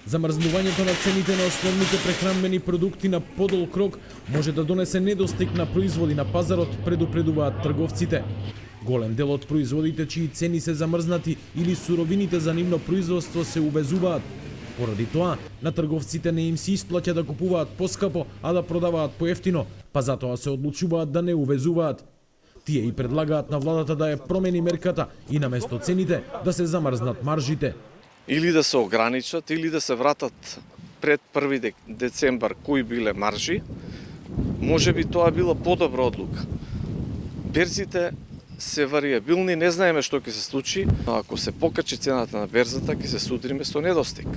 Замрзнувањето на цените на основните прехранбени продукти на подол крок може да донесе недостиг на производи на пазарот, предупредуваат трговците. Голем дел од производите чии цени се замрзнати или суровините за нивно производство се увезуваат. Поради тоа, на трговците не им се исплаќа да купуваат поскапо, а да продаваат поевтино, па затоа се одлучуваат да не увезуваат. Тие и предлагаат на владата да ја промени мерката и наместо цените да се замрзнат маржите. Или да се ограничат, или да се вратат пред 1 децембар кои биле маржи, може би тоа била подобра одлука. Берзите се вариабилни, не знаеме што ќе се случи, но ако се покачи цената на берзата, ќе се судриме со недостиг.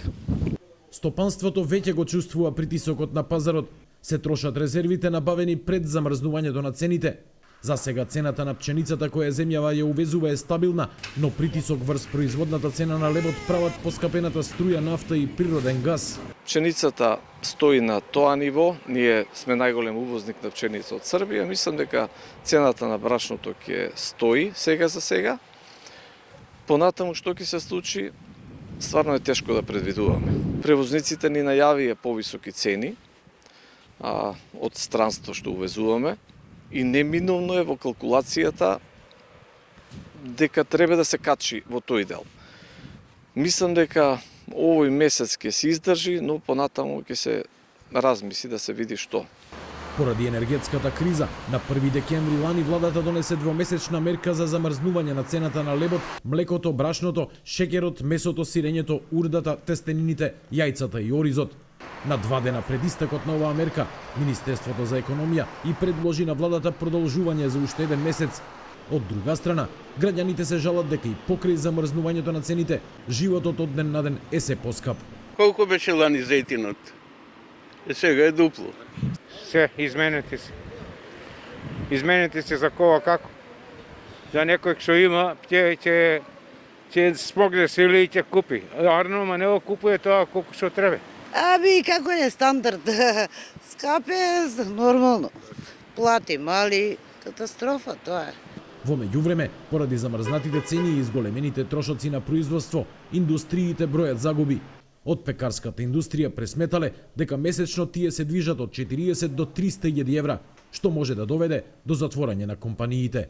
Стопанството веќе го чувствува притисокот на пазарот, се трошат резервите набавени пред замрзнувањето на цените. За сега цената на пченицата која земјава ја увезува е стабилна, но притисок врз производната цена на лебот прават поскапената струја, нафта и природен газ. Пченицата стои на тоа ниво, ние сме најголем увозник на пченица од Србија, мислам дека цената на брашното ќе стои сега за сега. Понатаму што ќе се случи, стварно е тешко да предвидуваме. Превозниците ни најавија повисоки цени од странство што увезуваме, и неминовно е во калкулацијата дека треба да се качи во тој дел. Мислам дека овој месец ќе се издржи, но понатаму ќе се размисли да се види што. Поради енергетската криза, на 1 декември лани владата донесе двомесечна мерка за замрзнување на цената на лебот, млекото, брашното, шеќерот, месото, сирењето, урдата, тестенините, јајцата и оризот. На 2 дена пред истекот на оваа мерка, Министерството за економија и предложи на владата продолжување за уште еден месец. Од друга страна, граѓаните се жалат дека и покрај замрзнувањето на цените, животот од ден на ден е се поскап. Колку беше лани зејтинот? Сега е дупло. Се, изменете се. Изменете се за кого како. За некој што има, ќе смогне се или ќе купи. Арно, не го купува тоа колку што треба. Аби, како е стандард? Скапе, нормално. Платим, али катастрофа тоа е. Во меѓувреме, поради замрзнатите цени и изголемените трошоци на производство, индустриите бројат загуби. Од пекарската индустрија пресметале дека месечно тие се движат од 40 до 300.000 евра, што може да доведе до затворање на компаниите.